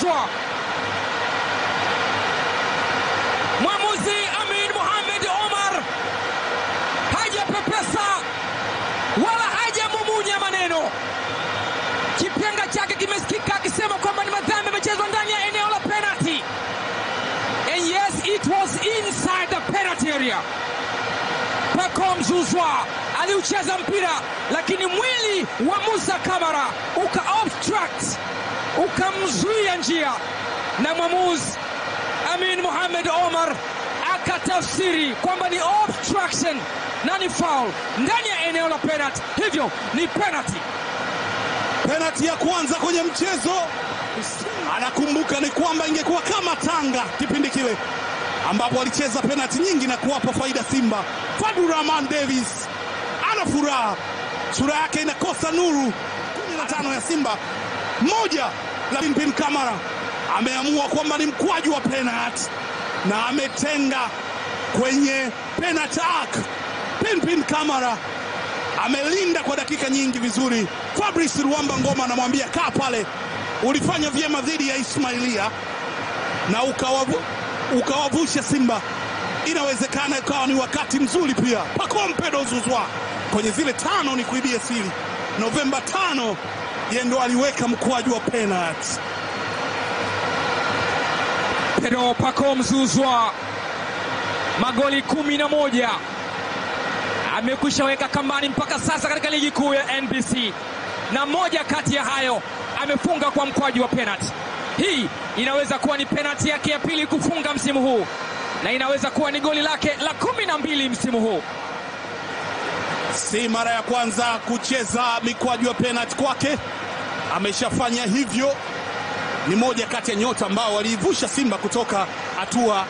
Zouzoua. Mwamuzi Amin Mohamed Omar hajapepesa wala hajamumunya maneno. Kipenga chake kimesikika akisema kwamba ni madhambi yamechezwa ndani ya eneo la penalty. And yes, it was inside the penalty area. Pacome Zouzoua aliucheza mpira, lakini mwili wa Musa Kamara uka-obstruct, ukamzuia njia, na mwamuzi Amin Mohamed Omar akatafsiri kwamba ni obstruction na ni foul ndani ya eneo la penalty, hivyo ni penalty. Penalty ya kwanza kwenye mchezo, anakumbuka ni kwamba ingekuwa kama Tanga kipindi kile ambapo alicheza penalty nyingi na kuwapa faida Simba. Fadlu Rahman Davis ana furaha, sura yake inakosa nuru. 15 ya Simba, moja la Pinpin Kamara ameamua kwamba ni mkwaju wa penalty na ametenga kwenye penalty arc. Pinpin Kamara amelinda kwa dakika nyingi vizuri. Fabrice Ruamba Ngoma anamwambia kaa pale, ulifanya vyema dhidi ya Ismailia na ukawavusha Simba, inawezekana ikawa ni wakati mzuri pia. Pacome Zouzoua kwenye zile 5 ni kuibia siri. Novemba 5 yeye ndo aliweka mkwaju wa penalty. Pacome Zouzoua magoli 11 amekwisha weka kambani mpaka sasa katika ligi kuu ya NBC, na moja kati ya hayo amefunga kwa mkwaju wa penalty. Hii inaweza kuwa ni penalty yake ya pili kufunga msimu huu, na inaweza kuwa ni goli lake la 12 msimu huu. Si mara ya kwanza kucheza mikwaju wa penalty kwake, ameshafanya hivyo. Ni moja kati ya nyota ambao waliivusha Simba kutoka hatua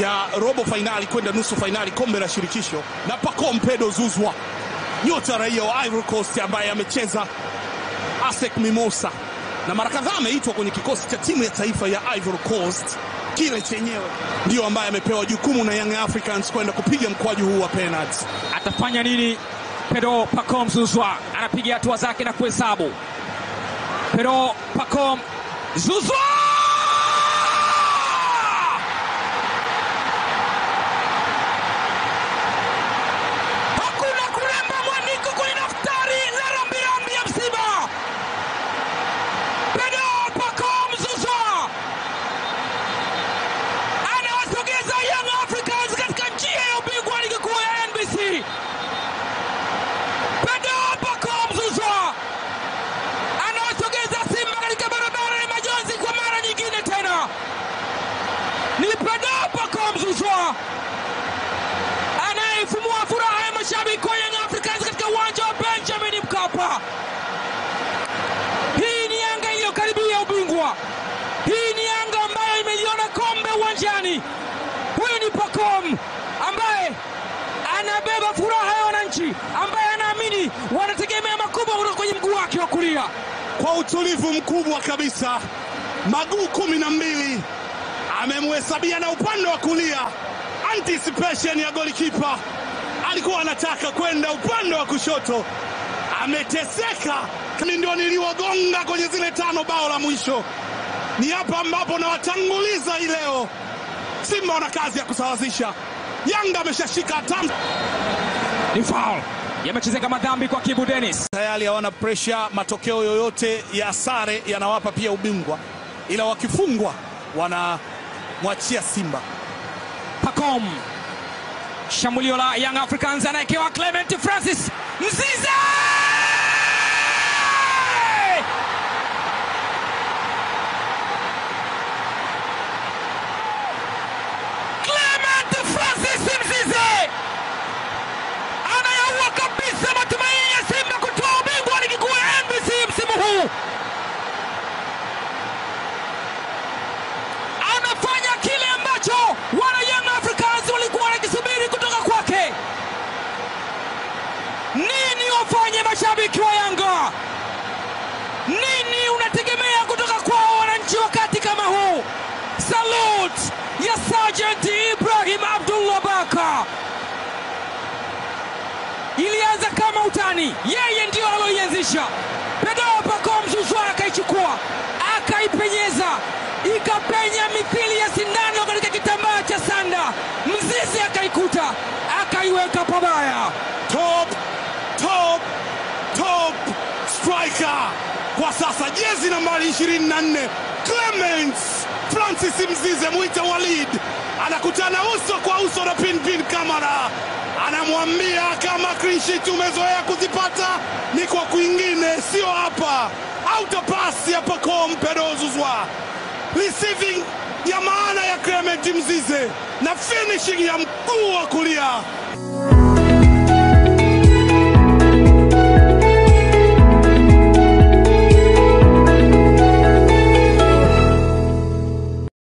ya robo finali kwenda nusu finali kombe la shirikisho. Na Pacome Zouzoua, nyota raia wa Ivory Coast ambaye amecheza ASEC Mimosa na mara kadhaa ameitwa kwenye kikosi cha timu ya taifa ya Ivory Coast, kile chenyewe ndio ambaye amepewa jukumu na Young Africans kwenda kupiga mkwaju huu wa penalty. Atafanya nini? Pacome Zouzoua anapiga hatua zake na kuhesabu. Pacome Zouzoua! Hakuna kuremba mwaniko kwenye daftari la rambirambi ya msiba. Pacome Zouzoua anawasogeza Young Africans katika njia ya ubingwa wa ligi kuu ya NBC. Pacome Zouzoua anawasogeza Simba katika barabara ya majonzi kwa mara nyingine tena. Ni Pacome Zouzoua anayefumua furaha ya mashabiki wa Young Africans katika uwanja wa Benjamin Mkapa. Hii ni Yanga iliyokaribia ubingwa. Hii ni Yanga ambayo imeliona kombe uwanjani. Huyu ni Pacome ambaye anabeba furaha ya wananchi, ambaye anaamini wanategemea makubwa kutoka kwenye mguu wake wa kulia. Kwa utulivu mkubwa kabisa, maguu 12 amemhesabia na upande wa kulia. Anticipation ya golikipa, alikuwa anataka kwenda upande wa kushoto, ameteseka. Ndio niliwagonga kwenye zile 5 bao la mwisho. Ni hapa ambapo na watanguliza hii leo. Simba wana kazi ya kusawazisha. Yanga ameshashika hatamu. Ni foul. Yamechezeka madhambi kwa Kibu Dennis. Tayari hawana pressure, matokeo yoyote ya sare yanawapa pia ubingwa, ila wakifungwa wanamwachia Simba. Pacome, shambulio la Young Africans, anaekewa Clement Francis Mzize! Clement Francis Mzize anayaua kabisa matumaini ya Simba kutoa ubingwa wa ligi kuu ya NBC msimu huu. Anafanya kile ambacho wana Young Africans walikuwa wanakisubiri kutoka kwake. Nini wafanye mashabiki wa Yanga? Nini unategemea kutoka kwa wananchi wakati kama huu? Salute ya Sergeant Ibrahim Abdullah Baka. Ilianza kama utani, yeye ndio aloianzisha. Pacome Zouzoua akaichukua, akaipenyeza, Sasa jezi nambari 24 Clemens Francis Mzize, mwita Walid, anakutana uso kwa uso na Pinpin Kamara, anamwambia kama clean sheet umezoea kuzipata ni kwa kwingine, sio hapa. Auto pass ya Pacome Pedro Zouzoua, receiving ya maana ya Clement Mzize na finishing ya mguu wa kulia